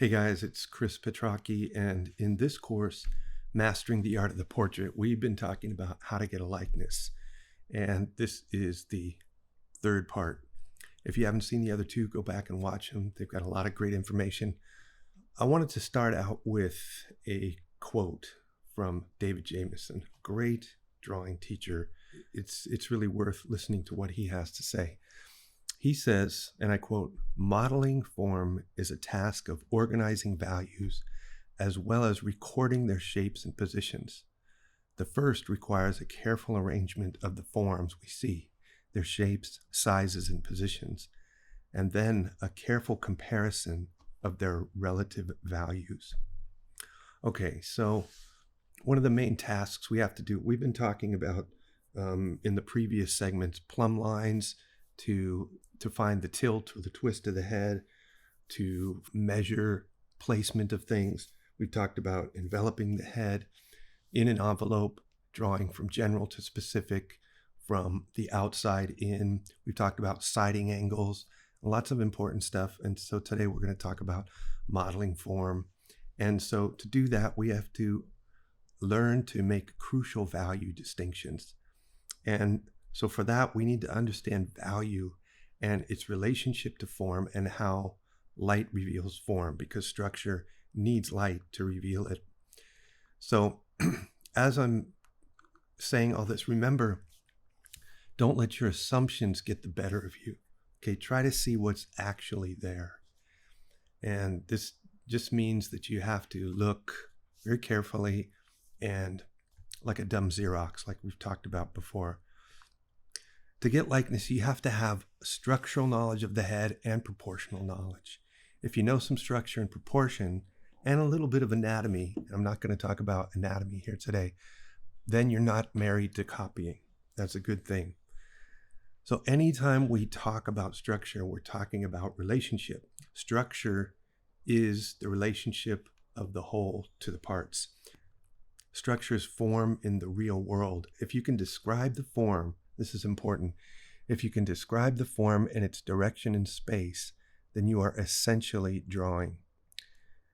Hey guys, it's Chris Petrocchi, and in this course, Mastering the Art of the Portrait, we've been talking about how to get a likeness, and this is the third part. If you haven't seen the other two, go back and watch them. They've got a lot of great information. I wanted to start out with a quote from David Jameson, great drawing teacher. It's really worth listening to what he has to say. He says, and I quote, "Modeling form is a task of organizing values as well as recording their shapes and positions. The first requires a careful arrangement of the forms we see, their shapes, sizes, and positions, and then a careful comparison of their relative values." Okay, so one of the main tasks we have to do, we've been talking about in the previous segments, plumb lines to find the tilt or the twist of the head, to measure placement of things. We've talked about enveloping the head in an envelope, drawing from general to specific, from the outside in. We've talked about sighting angles, lots of important stuff. And so today we're going to talk about modeling form. And so to do that, we have to learn to make crucial value distinctions. And so for that, we need to understand value and its relationship to form and how light reveals form, because structure needs light to reveal it. So as I'm saying all this, remember, don't let your assumptions get the better of you. Okay, try to see what's actually there. And this just means that you have to look very carefully and like a dumb Xerox, like we've talked about before. To get likeness, you have to have structural knowledge of the head and proportional knowledge. If you know some structure and proportion and a little bit of anatomy, and I'm not going to talk about anatomy here today, then you're not married to copying. That's a good thing. So anytime we talk about structure, we're talking about relationship. Structure is the relationship of the whole to the parts. Structures form in the real world. If you can describe the form, this is important. If you can describe the form and its direction in space, then you are essentially drawing.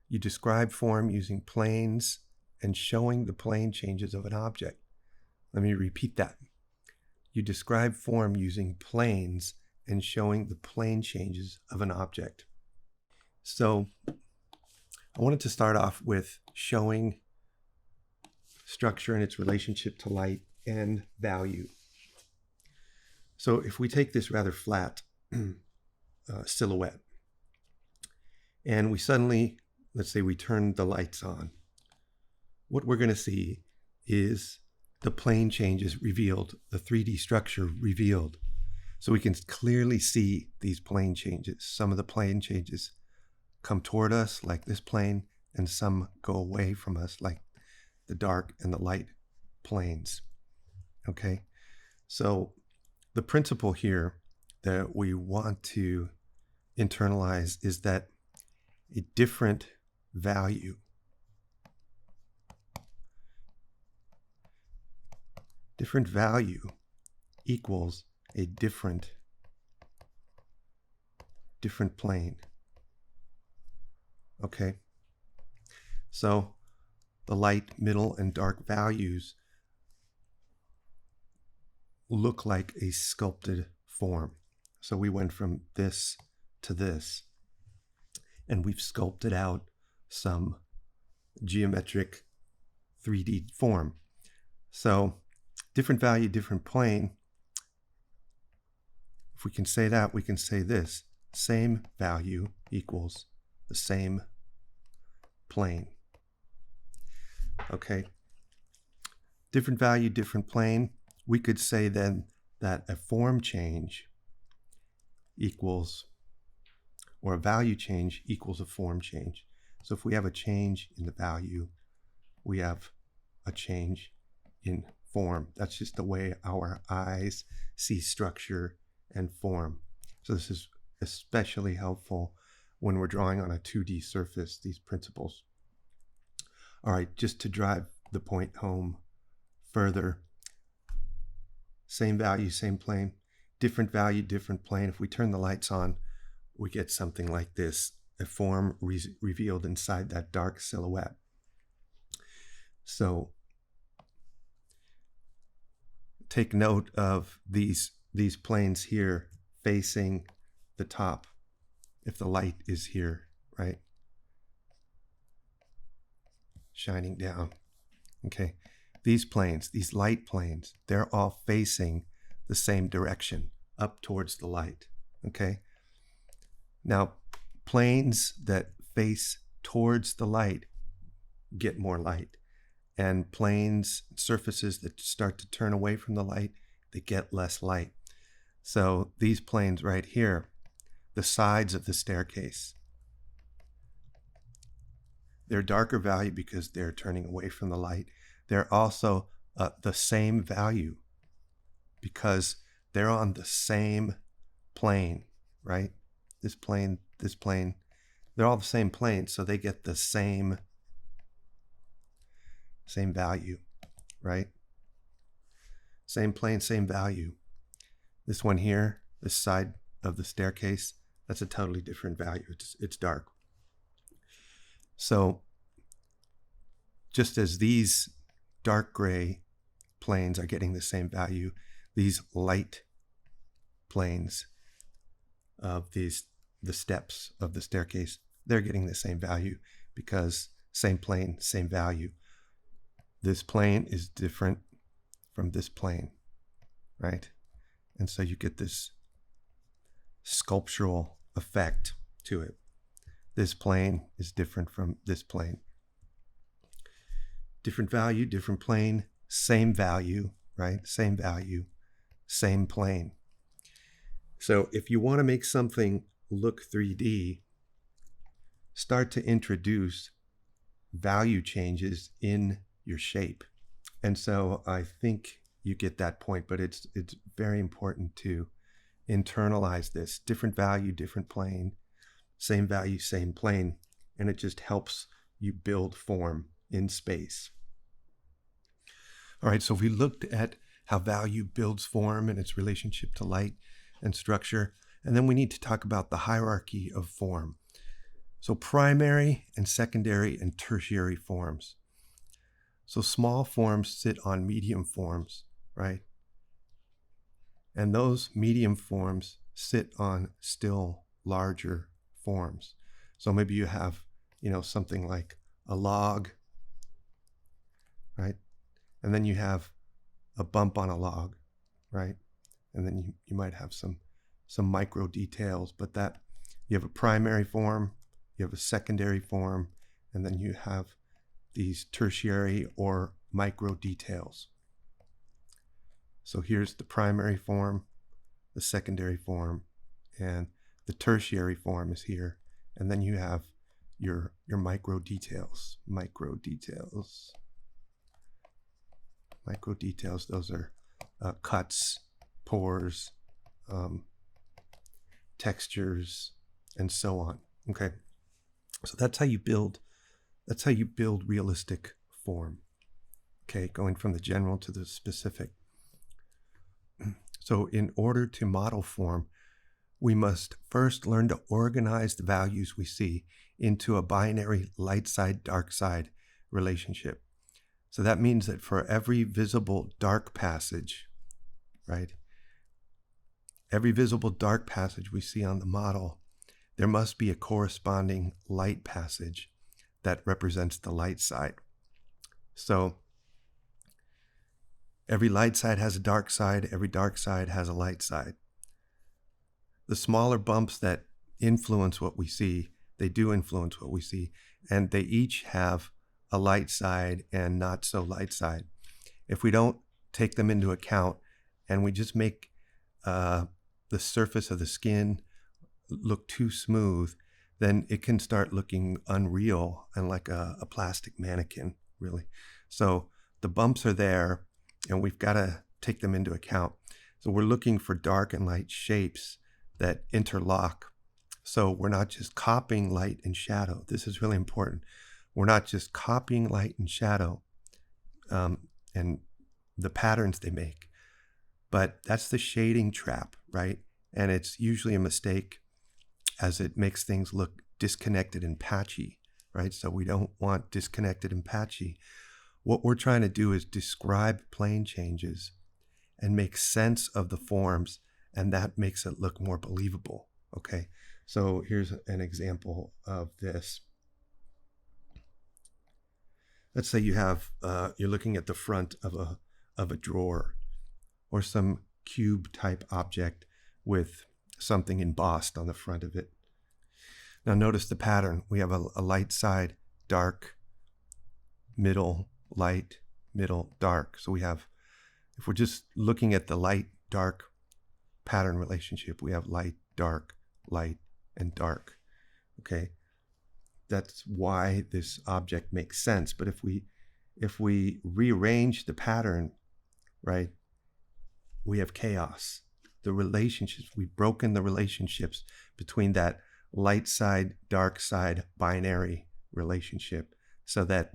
You describe form using planes and showing the plane changes of an object. Let me repeat that. You describe form using planes and showing the plane changes of an object. So I wanted to start off with showing structure and its relationship to light and value. So if we take this rather flat silhouette and we suddenly, let's say we turn the lights on, what we're going to see is the plane changes revealed, the 3D structure revealed. So we can clearly see these plane changes. Some of the plane changes come toward us like this plane, and some go away from us like the dark and the light planes. Okay, so the principle here that we want to internalize is that a different value equals a different plane. Okay, so the light, middle, and dark values look like a sculpted form. So we went from this to this, and we've sculpted out some geometric 3D form. So different value, different plane. If we can say that, we can say this: same value equals the same plane. Okay, different value, different plane. We could say then that a form change equals, or a value change equals a form change. So if we have a change in the value, we have a change in form. That's just the way our eyes see structure and form. So this is especially helpful when we're drawing on a 2D surface, these principles. All right, just to drive the point home further, same value, same plane, different value, different plane. If we turn the lights on, we get something like this. a form revealed inside that dark silhouette. So take note of these planes here facing the top if the light is here, right? Shining down. Okay. These planes, these light planes, they're all facing the same direction, up towards the light. Okay. Now, planes that face towards the light get more light, and planes, surfaces that start to turn away from the light, they get less light. So these planes right here, the sides of the staircase, they're darker value because they're turning away from the light. They're also the same value because they're on the same plane, right? This plane, they're all the same plane, so they get the same value, right? Same plane, same value. This one here, this side of the staircase, that's a totally different value. It's dark. So just as these dark gray planes are getting the same value, these light planes of the steps of the staircase, they're getting the same value because same plane, same value. This plane is different from this plane, right? And so you get this sculptural effect to it. This plane is different from this plane. Different value, different plane, same value, right? Same value, same plane. So if you want to make something look 3D, start to introduce value changes in your shape. And so I think you get that point, but it's very important to internalize this. Different value, different plane, same value, same plane. And it just helps you build form in space. All right, so we looked at how value builds form and its relationship to light and structure. And then we need to talk about the hierarchy of form. So primary and secondary and tertiary forms. So small forms sit on medium forms, right? And those medium forms sit on still larger forms. So maybe you have, something like a log, right? And then you have a bump on a log, right? And then you might have some micro details, but that you have a primary form, you have a secondary form, and then you have these tertiary or micro details. So here's the primary form, the secondary form, and the tertiary form is here. And then you have your micro details. Micro details, those are cuts, pores, textures, and so on. Okay. So that's how you build realistic form. Okay, going from the general to the specific. So in order to model form, we must first learn to organize the values we see into a binary light side, dark side relationship. So that means that for every visible dark passage, right? Every visible dark passage we see on the model, there must be a corresponding light passage that represents the light side. So every light side has a dark side, every dark side has a light side. The smaller bumps that influence what we see, they do influence what we see, and they each have a light side and not so light side. If we don't take them into account and we just make the surface of the skin look too smooth, then it can start looking unreal and like a plastic mannequin, really. So the bumps are there and we've got to take them into account. So we're looking for dark and light shapes that interlock. So we're not just copying light and shadow. This is really important. We're not just copying light and shadow and the patterns they make, but that's the shading trap, right? And it's usually a mistake as it makes things look disconnected and patchy, right? So we don't want disconnected and patchy. What we're trying to do is describe plane changes and make sense of the forms, and that makes it look more believable, okay? So here's an example of this. Let's say you have, you're looking at the front of a drawer or some cube type object with something embossed on the front of it. Now notice the pattern. We have a light side, dark, middle, light, middle, dark. So we have, if we're just looking at the light, dark pattern relationship, we have light, and dark, okay? That's why this object makes sense. But if we rearrange the pattern, right, we have chaos. The relationships, we've broken the relationships between that light side, dark side binary relationship so that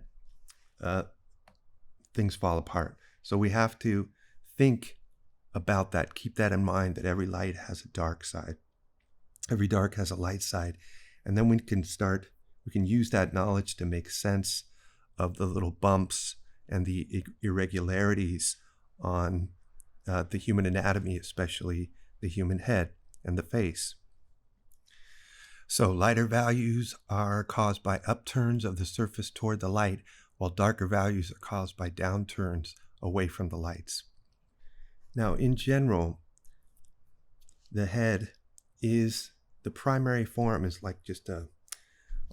things fall apart. So we have to think about that, keep that in mind, that every light has a dark side. Every dark has a light side. And then we can use that knowledge to make sense of the little bumps and the irregularities on the human anatomy, especially the human head and the face. So lighter values are caused by upturns of the surface toward the light, while darker values are caused by downturns away from the lights. Now, in general, the head is, the primary form is like just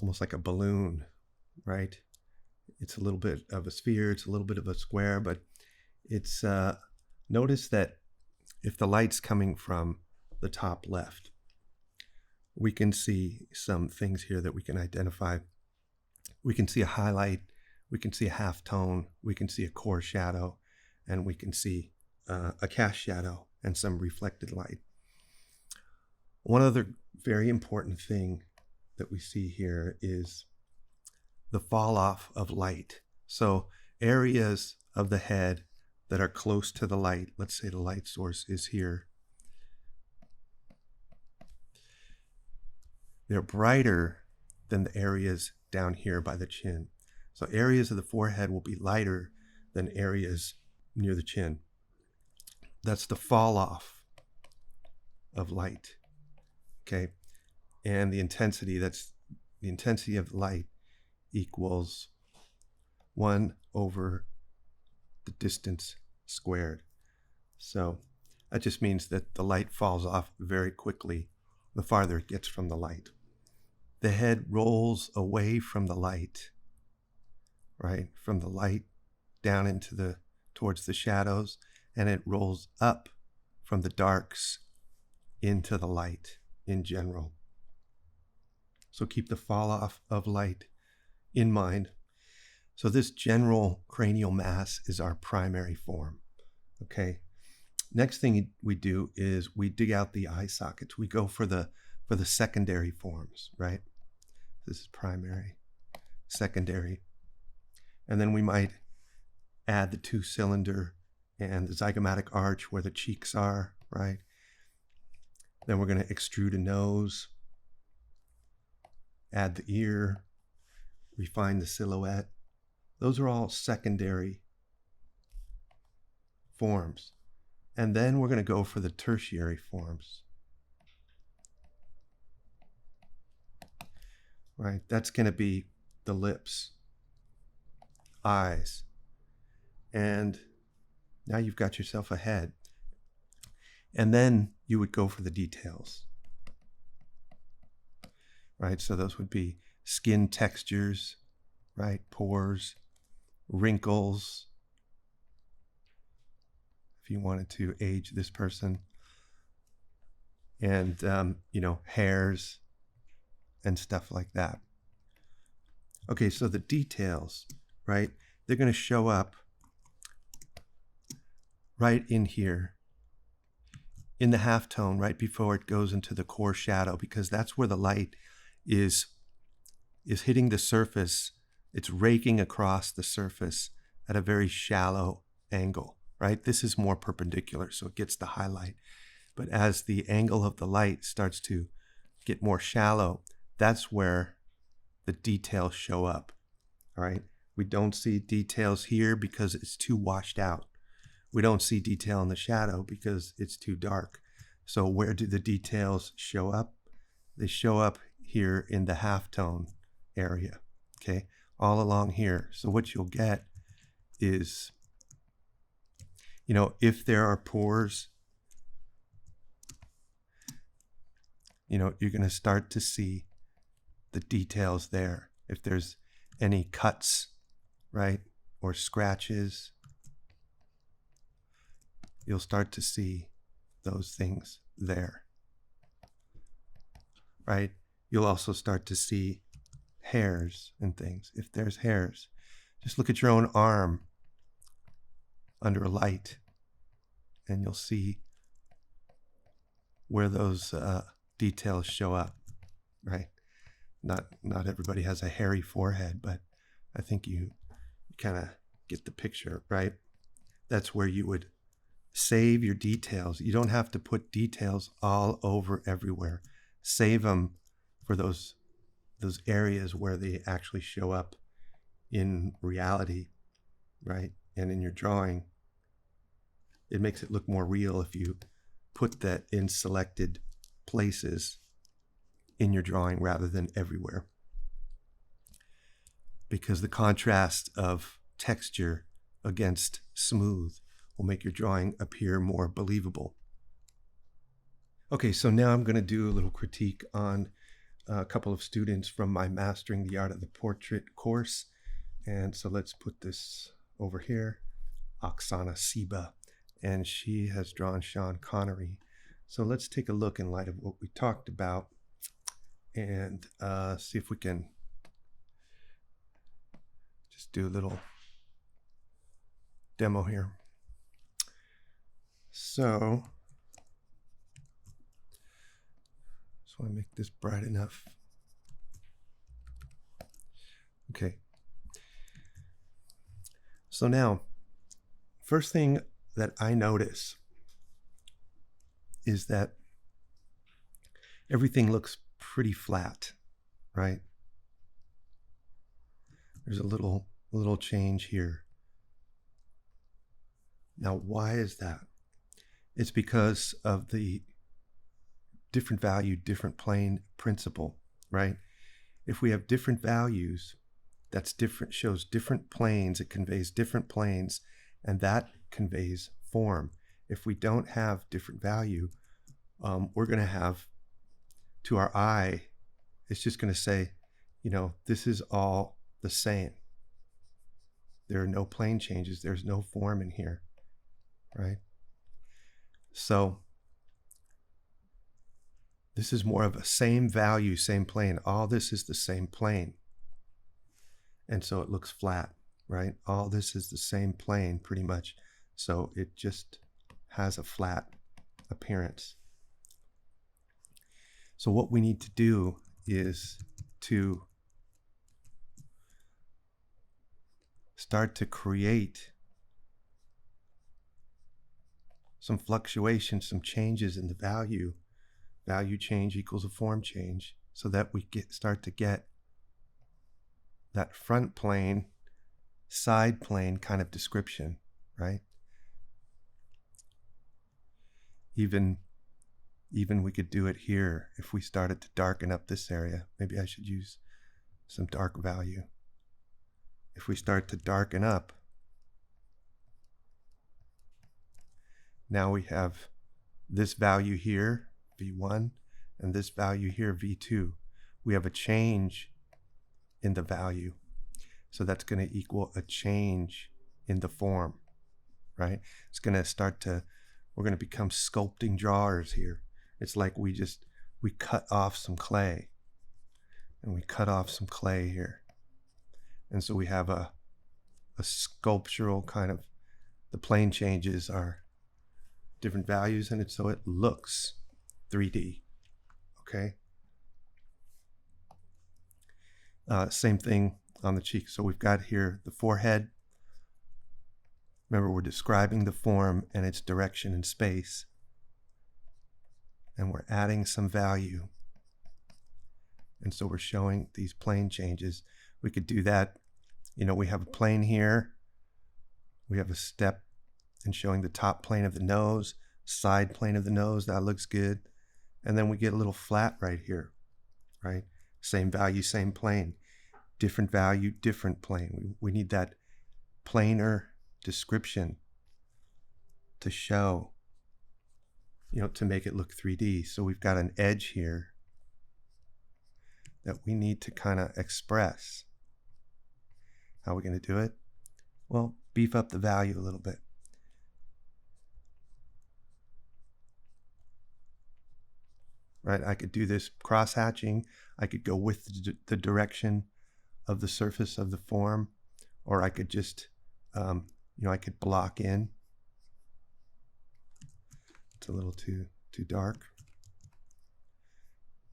almost like a balloon, right? It's a little bit of a sphere, it's a little bit of a square, but it's, notice that if the light's coming from the top left, we can see some things here that we can identify. We can see a highlight, we can see a half tone, we can see a core shadow, and we can see a cast shadow and some reflected light. One other very important thing that we see here is the fall off of light. So areas of the head that are close to the light, let's say the light source is here, they're brighter than the areas down here by the chin. So areas of the forehead will be lighter than areas near the chin. That's the fall off of light, okay? And the intensity, that's the intensity of light equals 1 over the distance squared. So that just means that the light falls off very quickly the farther it gets from the light. The head rolls away from the light, right? From the light down into towards the shadows, and it rolls up from the darks into the light in general. So keep the fall off of light in mind. So this general cranial mass is our primary form, okay? Next thing we do is we dig out the eye sockets. We go for the secondary forms, right? This is primary, secondary. And then we might add the 2-cylinder and the zygomatic arch where the cheeks are, right? Then we're going to extrude a nose, add the ear, refine the silhouette. Those are all secondary forms. And then we're going to go for the tertiary forms, right? That's going to be the lips, eyes, and now you've got yourself a head. And then you would go for the details, right? So those would be skin textures, right? Pores, wrinkles, if you wanted to age this person, and, hairs and stuff like that. Okay, so the details, right? They're going to show up right in here in the halftone, right before it goes into the core shadow, because that's where the light is hitting the surface. It's raking across the surface at a very shallow angle, right? This is more perpendicular, so it gets the highlight. But as the angle of the light starts to get more shallow, that's where the details show up. All right. We don't see details here because it's too washed out. We don't see detail in the shadow because it's too dark. So where do the details show up? They show up here in the halftone area, okay, all along here. So what you'll get is, if there are pores, you're going to start to see the details there. If there's any cuts, right, or scratches, you'll start to see those things there, right? You'll also start to see hairs and things. If there's hairs, just look at your own arm under a light and you'll see where those details show up, right? Not everybody has a hairy forehead, but I think you kind of get the picture, right? That's where you would save your details. You don't have to put details all over everywhere. Save them for those areas where they actually show up in reality, right? And in your drawing, it makes it look more real if you put that in selected places in your drawing rather than everywhere. Because the contrast of texture against smooth will make your drawing appear more believable. Okay, so now I'm going to do a little critique on a couple of students from my Mastering the Art of the Portrait course. And so let's put this over here. Oksana Siba, and she has drawn Sean Connery. So let's take a look in light of what we talked about and see if we can just do a little demo here. So just want to make this bright enough. Okay. So now, first thing that I notice is that everything looks pretty flat, right? There's a little change here. Now, why is that? It's because of the different value, different plane principle, right? If we have different values, that's different, shows different planes, it conveys different planes, and that conveys form. If we don't have different value, we're going to have, to our eye, it's just going to say, this is all the same. There are no plane changes. There's no form in here, right? So this is more of a same value, same plane. All this is the same plane. And so it looks flat, right? All this is the same plane pretty much. So it just has a flat appearance. So what we need to do is to start to create some fluctuation, some changes in the value. Value change equals a form change, so that we start to get that front plane, side plane kind of description, right? Even we could do it here if we started to darken up this area. Maybe I should use some dark value. If we start to darken up, now we have this value here, V1, and this value here, V2. We have a change in the value. So that's going to equal a change in the form, right? It's going to start to, we're going to become sculpting drawers here. It's like we cut off some clay, and we cut off some clay here. And so we have a sculptural kind of, the plane changes are different values, and so it looks 3D, okay? Same thing on the cheek. So we've got here the forehead. Remember, we're describing the form and its direction in space. And we're adding some value. And so we're showing these plane changes. We could do that. We have a plane here. We have a step and showing the top plane of the nose, side plane of the nose. That looks good. And then we get a little flat right here, right? Same value, same plane. Different value, different plane. We need that planar description to show, to make it look 3D. So we've got an edge here that we need to kind of express. How are we going to do it? Well, beef up the value a little bit. Right? I could do this cross-hatching. I could go with the direction of the surface of the form, or I could just, I could block in. It's a little too dark.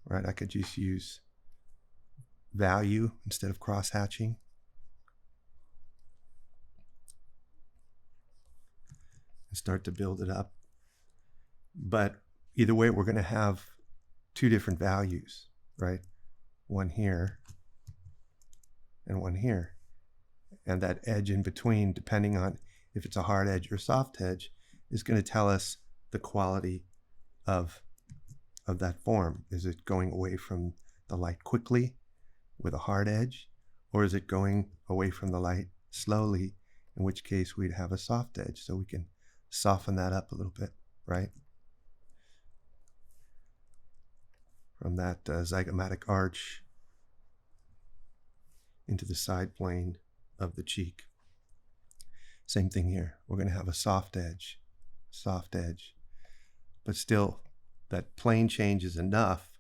Right? I could just use value instead of cross-hatching. And start to build it up. But either way, we're going to have two different values, right? One here and one here. And that edge in between, depending on if it's a hard edge or soft edge, is going to tell us the quality of that form. Is it going away from the light quickly with a hard edge, or is it going away from the light slowly, in which case we'd have a soft edge. So we can soften that up a little bit, right? From that zygomatic arch into the side plane of the cheek. Same thing here. We're going to have a soft edge, but still that plane change is enough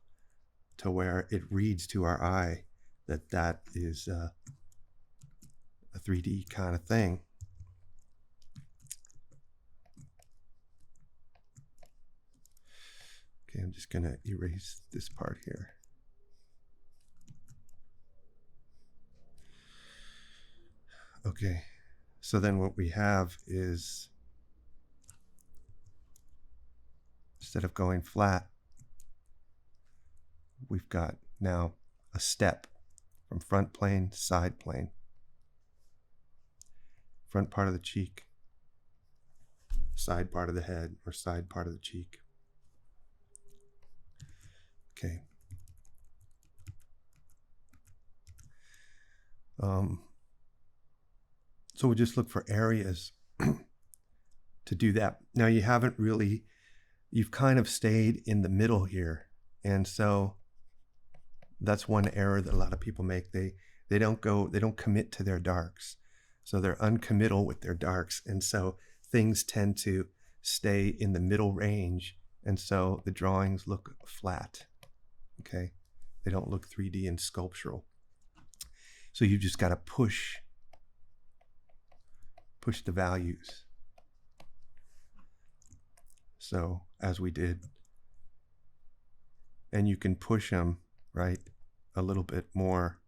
to where it reads to our eye that is a 3D kind of thing. Okay, I'm just going to erase this part here. Okay, so then what we have is, instead of going flat, we've got now a step from front plane to side plane. Front part of the cheek, side part of the head, or side part of the cheek. Okay. So we'll just look for areas to do that. Now you've kind of stayed in the middle here. And so that's one error that a lot of people make. They don't commit to their darks. So they're uncommittal with their darks. And so things tend to stay in the middle range. And so the drawings look flat. Okay. They don't look 3D and sculptural. So you've just got to push the values. So as we did, and you can push them, right, a little bit more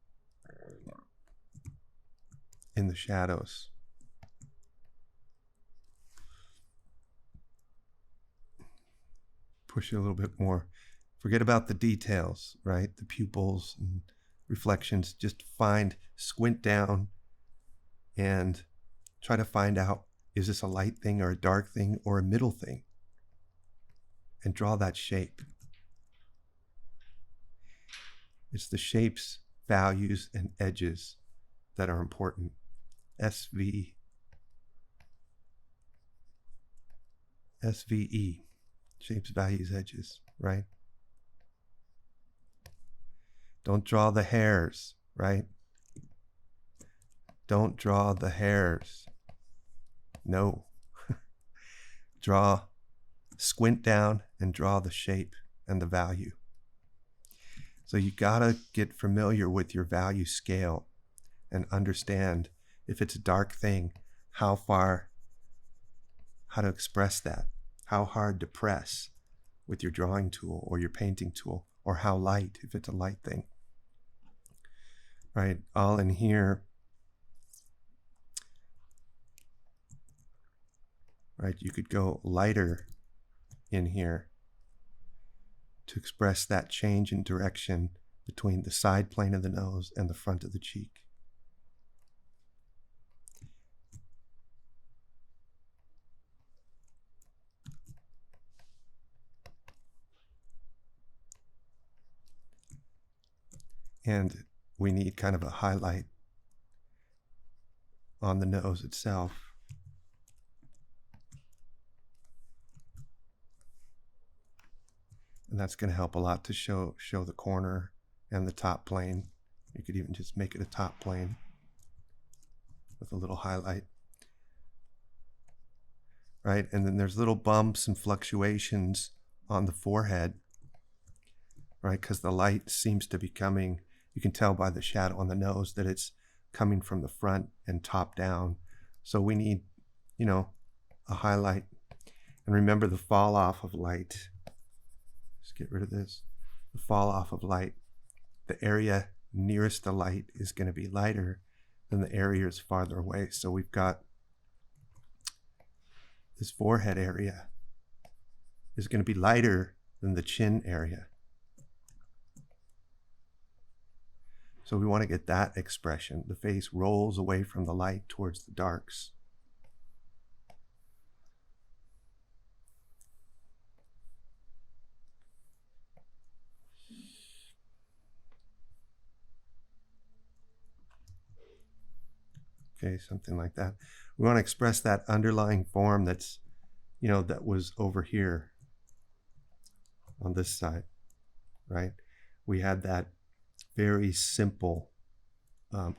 in the shadows. Push it a little bit more. Forget about the details, right? The pupils and reflections. Just squint down and try to find out, is this a light thing or a dark thing or a middle thing? And draw that shape. It's the shapes, values, and edges that are important. SVE. Shapes, values, edges, right? Don't draw the hairs, right? Don't draw the hairs. No. Squint down and draw the shape and the value. So you gotta get familiar with your value scale and understand, if it's a dark thing, how to express that, how hard to press with your drawing tool or your painting tool, or how light, if it's a light thing. Right, all in here. Right, you could go lighter in here to express that change in direction between the side plane of the nose and the front of the cheek. And we need kind of a highlight on the nose itself. And that's going to help a lot to show the corner and the top plane. You could even just make it a top plane with a little highlight. Right? And then there's little bumps and fluctuations on the forehead, right? Because the light seems to be coming, you can tell by the shadow on the nose that it's coming from the front and top down. So we need, a highlight. And remember the fall off of light. Let's get rid of this. The fall off of light. The area nearest the light is going to be lighter than the areas farther away. So we've got this forehead area is going to be lighter than the chin area. So we want to get that expression. The face rolls away from the light towards the darks. Okay, something like that. We want to express that underlying form that's, that was over here on this side, right? We had that very simple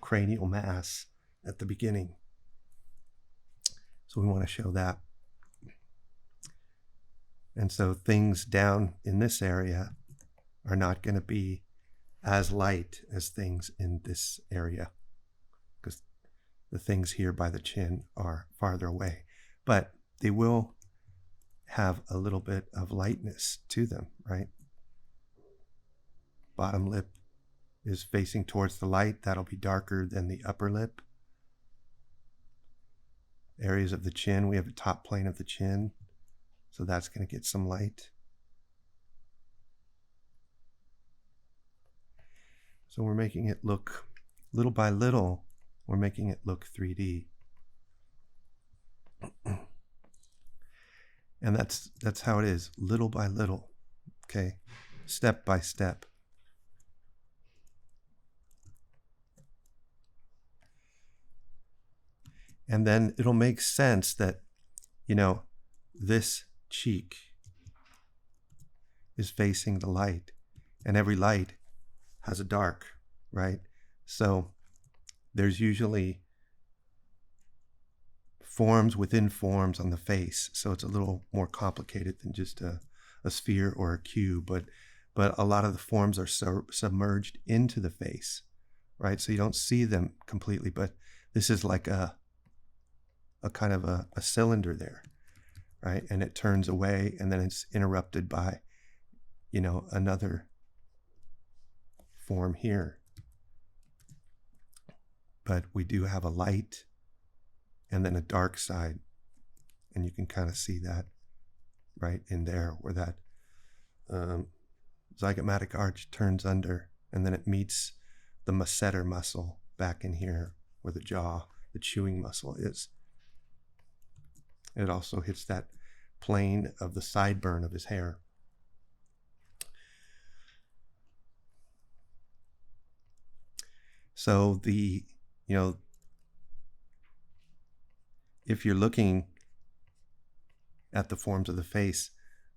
cranial mass at the beginning. So we want to show that. And so things down in this area are not going to be as light as things in this area, because the things here by the chin are farther away, but they will have a little bit of lightness to them, right? Bottom lip is facing towards the light. That'll be darker than the upper lip. Areas of the chin, we have a top plane of the chin, so that's going to get some light. So we're making it look, little by little, we're making it look 3D. And that's how it is, little by little, okay? Step by step. And then it'll make sense that, this cheek is facing the light, and every light has a dark, right? So there's usually forms within forms on the face, so it's a little more complicated than just a sphere or a cube, but a lot of the forms are submerged into the face, right? So you don't see them completely, but this is like a kind of a cylinder there, right? And it turns away, and then it's interrupted by, another form here. But we do have a light and then a dark side, and you can kind of see that right in there where that zygomatic arch turns under, and then it meets the masseter muscle back in here where the jaw, the chewing muscle is. It also hits that plane of the sideburn of his hair. So if you're looking at the forms of the face,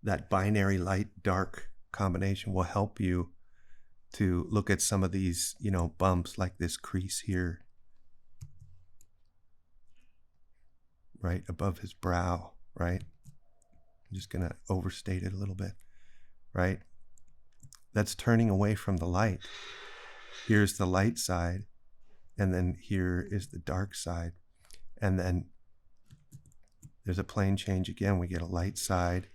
that binary light-dark combination will help you to look at some of these, bumps like this crease here, right above his brow, right? I'm just going to overstate it a little bit, right? That's turning away from the light. Here's the light side, and then here is the dark side. And then there's a plane change again. We get a light side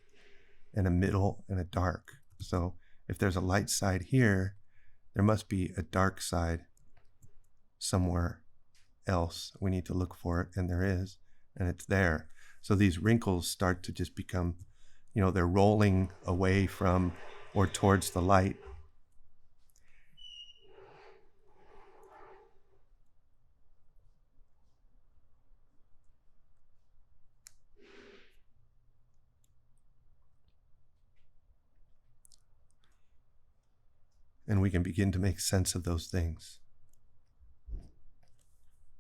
and a middle and a dark. So if there's a light side here, there must be a dark side somewhere else. We need to look for it, and there is, and it's there. So these wrinkles start to just become, they're rolling away from or towards the light. and we can begin to make sense of those things.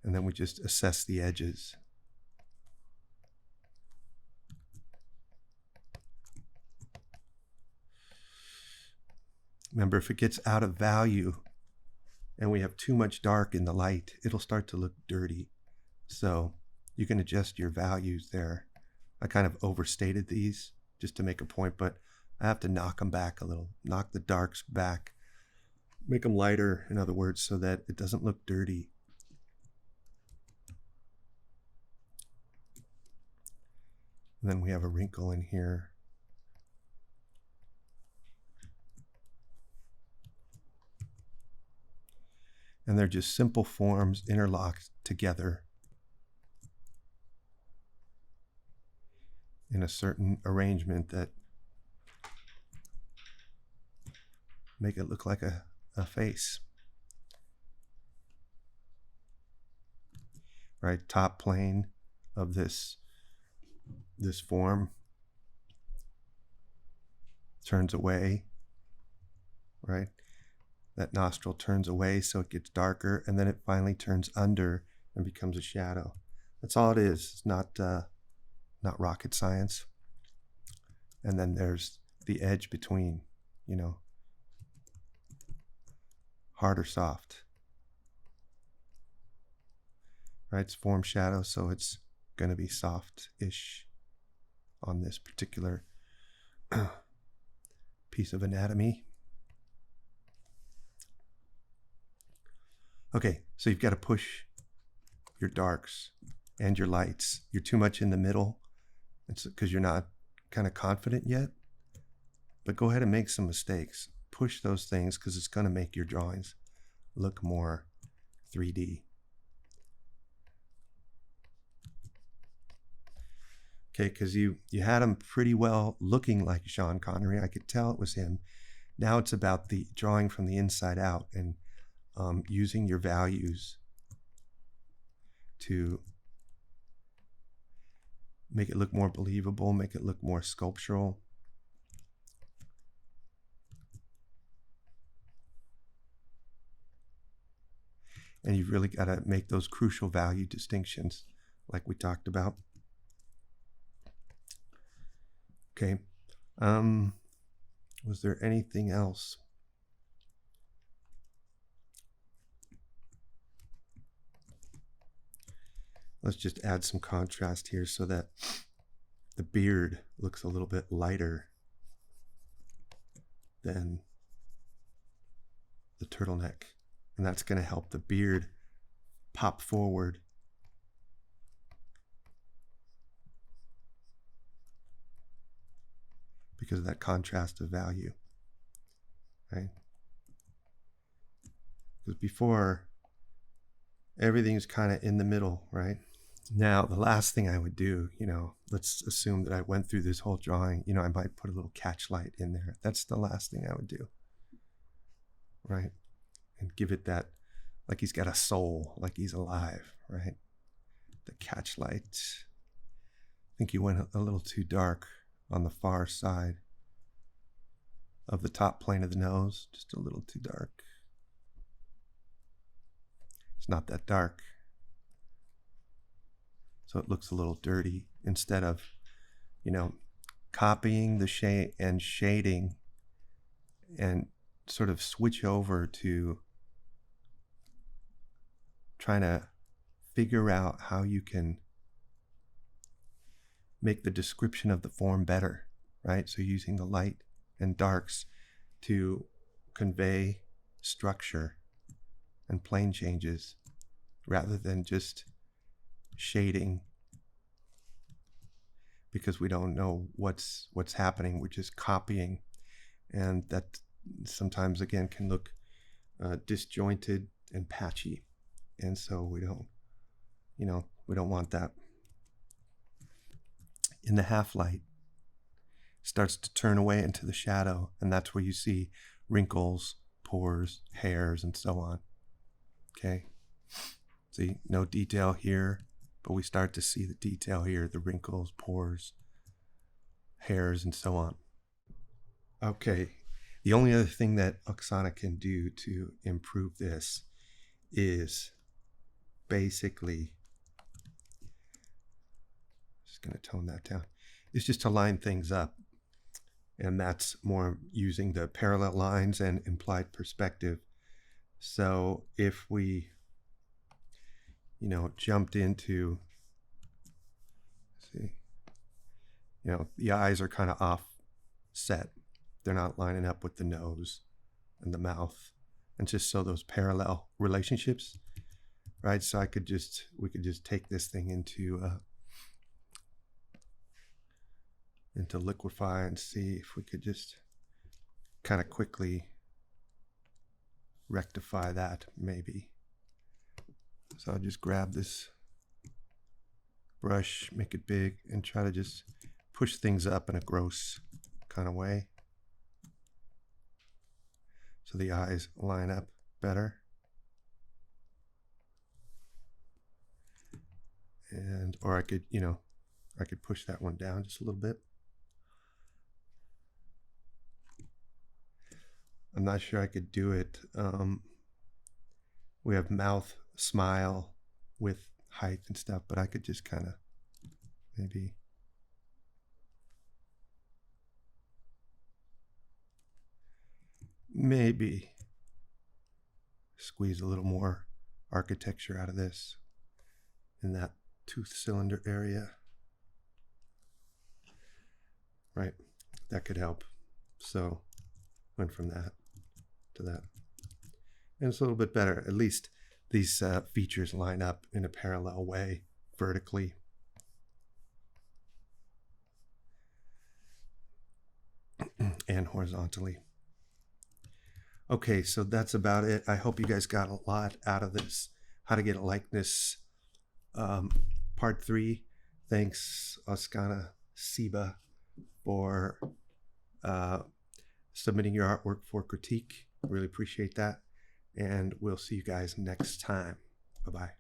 And then we just assess the edges. Remember, if it gets out of value and we have too much dark in the light, it'll start to look dirty. So you can adjust your values there. I kind of overstated these just to make a point, but I have to knock them back a little, knock the darks back, make them lighter, in other words, so that it doesn't look dirty. And then we have a wrinkle in here. And they're just simple forms interlocked together in a certain arrangement that make it look like a face. Right, top plane of this form turns away, right? That nostril turns away so it gets darker, and then it finally turns under and becomes a shadow. That's all it is. It's not rocket science. And then there's the edge between, hard or soft. Right? It's form shadow, so it's going to be soft-ish on this particular piece of anatomy. Okay, so you've got to push your darks and your lights. You're too much in the middle. It's because you're not kind of confident yet. But go ahead and make some mistakes. Push those things because it's going to make your drawings look more 3D. Okay, because you had him pretty well looking like Sean Connery. I could tell it was him. Now it's about the drawing from the inside out and using your values to make it look more believable, make it look more sculptural. And you've really got to make those crucial value distinctions like we talked about. Okay. Was there anything else? Let's just add some contrast here so that the beard looks a little bit lighter than the turtleneck. And that's going to help the beard pop forward. Because of that contrast of value, right? Because before, everything's kind of in the middle, right? Now, the last thing I would do, let's assume that I went through this whole drawing, I might put a little catch light in there. That's the last thing I would do, right? And give it that, like he's got a soul, like he's alive, right? The catch light. I think you went a little too dark on the far side of the top plane of the nose, just a little too dark. It's not that dark. So it looks a little dirty instead of, copying the shade and shading and sort of switch over to trying to figure out how you can make the description of the form better, right? So using the light and darks to convey structure and plane changes rather than just shading because we don't know what's happening. We're just copying, and that sometimes again can look disjointed and patchy, and so we don't want that. In the half light, starts to turn away into the shadow, and that's where you see wrinkles, pores, hairs, and so on. Okay, see, no detail here, but we start to see the detail here, the wrinkles, pores, hairs, and so on. Okay, The only other thing that Oksana can do to improve this is basically, just going to tone that down, is just to line things up. And that's more using the parallel lines and implied perspective. So if we, jumped into, see, the eyes are kind of offset. They're not lining up with the nose and the mouth. And just so those parallel relationships, right? So we could just take this thing into Liquify and see if we could just kind of quickly rectify that, maybe. So I'll just grab this brush, make it big, and try to just push things up in a gross kind of way so the eyes line up better. And or I could push that one down just a little bit. I'm not sure I could do it. We have mouth smile with height and stuff, but I could just kind of maybe squeeze a little more architecture out of this in that tooth cylinder area. Right, that could help. So went from that to that. And it's a little bit better. At least these features line up in a parallel way vertically. And horizontally. Okay, so that's about it. I hope you guys got a lot out of this. How to get a likeness, part 3. Thanks, Oksana Siba, for submitting your artwork for critique. Really appreciate that. And we'll see you guys next time. Bye-bye.